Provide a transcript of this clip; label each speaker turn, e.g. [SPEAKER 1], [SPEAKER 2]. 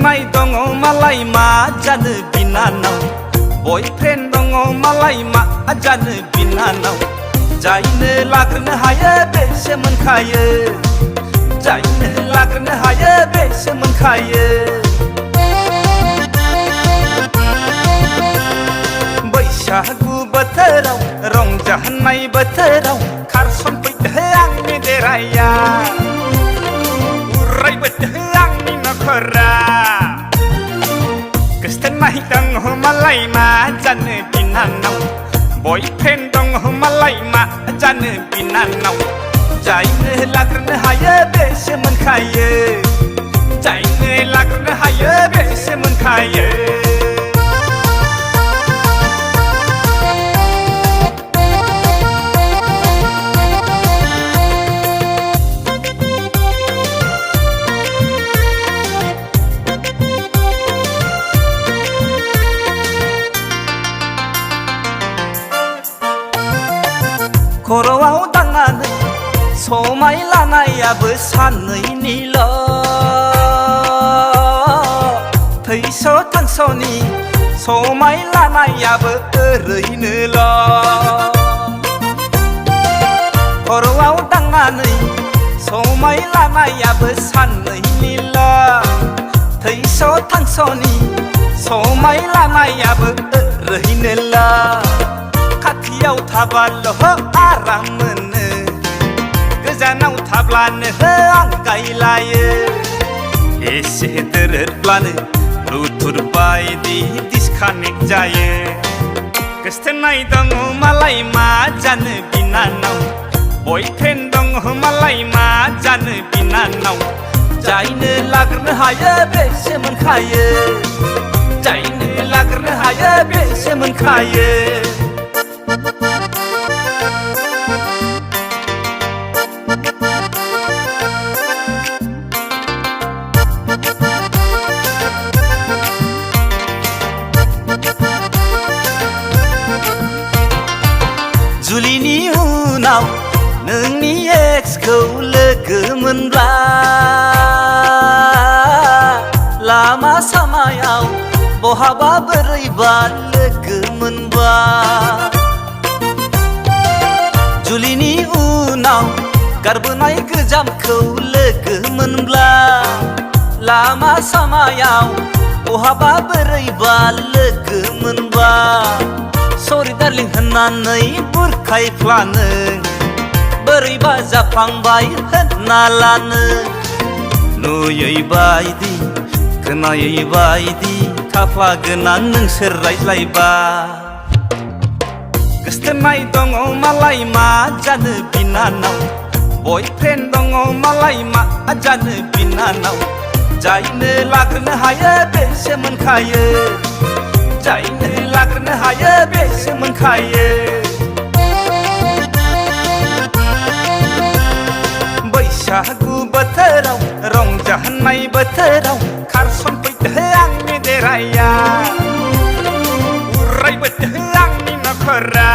[SPEAKER 1] गोसथोनाय दङ मालाय मा जानो बिनानाव बयफ्रेन्ड दङ मालाय मा जानो बिनानाव जायनो लाग्रोनो हायो बेसो मोनखायो जायनो लाग्रोनो हायो बेसो मोनखायो बैसागु बोथोराव रंजानाय बोथोराव खारसनफैदो आंनि देराया उरायबोदो आंनि नखरा गोसथोनाय दङ मालाय मा जानो बिनानाव बयफ्रेन्ड दङ मालाय मा जानो बिनानाव जायनो लाग्रोनो हायो बेसो मोनखायो जायनो लाग्रोनो हायो बेसो मोनखायो खर'आव दांनानै समाय लानायाबो साननैनिल' थैस' थांस'नि समाय लानायाबो ओरैनोल' खर'आव दांनानै समाय लानायाबो साननैनिल' थैस' थांस'नि समाय लानायाबो ओरैनोल' खाथियाव थाबाल' आराम मोनो गोजानाव थाब्लानो आंगायलायो एसे दोरोदब्लानो ब्लुटुथ बायदि डिसकानेक्ट जायो गोसथोनाय दङ मालाय मा जानो बिनानाव बयफ्रेन्ड दङ मालाय मा जानो बिनानाव जायनो लाग्रोनो हायो बेसो मोनखायो जायनो लाग्रोनो हायो बेसो मोनखायो जुलिनि उनाव नोंनि एक्सखौ लोगो मोनब्ला लामा सामायाव बहाबा बोरैबा लोगो मोनबा जुलिनि उनाव गारबोनाय गोजामखौ लोगो मोनब्ला लामा सामायाव बहाबा बोरैबा लोगो मोनबा सरि डार्लिं होननानै बुरखायफ्लानो बोरैबा जाफ्लांबाय होनना लानो नुयै बायदि खोनायै बायदि खाफा गोनां नोंसोर रायज्लायबा गोसथोनाय दङ मालाय मा जानो बिनानाव बयफ्रेन्ड दङ मालाय मा जानो बिनानाव जायनो लाग्रोनो हायो बेसो मोनखायो जायनो लाग्रोनो हायो बेसो मोनखायो बैसागु बोथोराव रंजानाय बोथोराव खारसनफैदो आंनि देराया उरायबोदो आंनि नखरा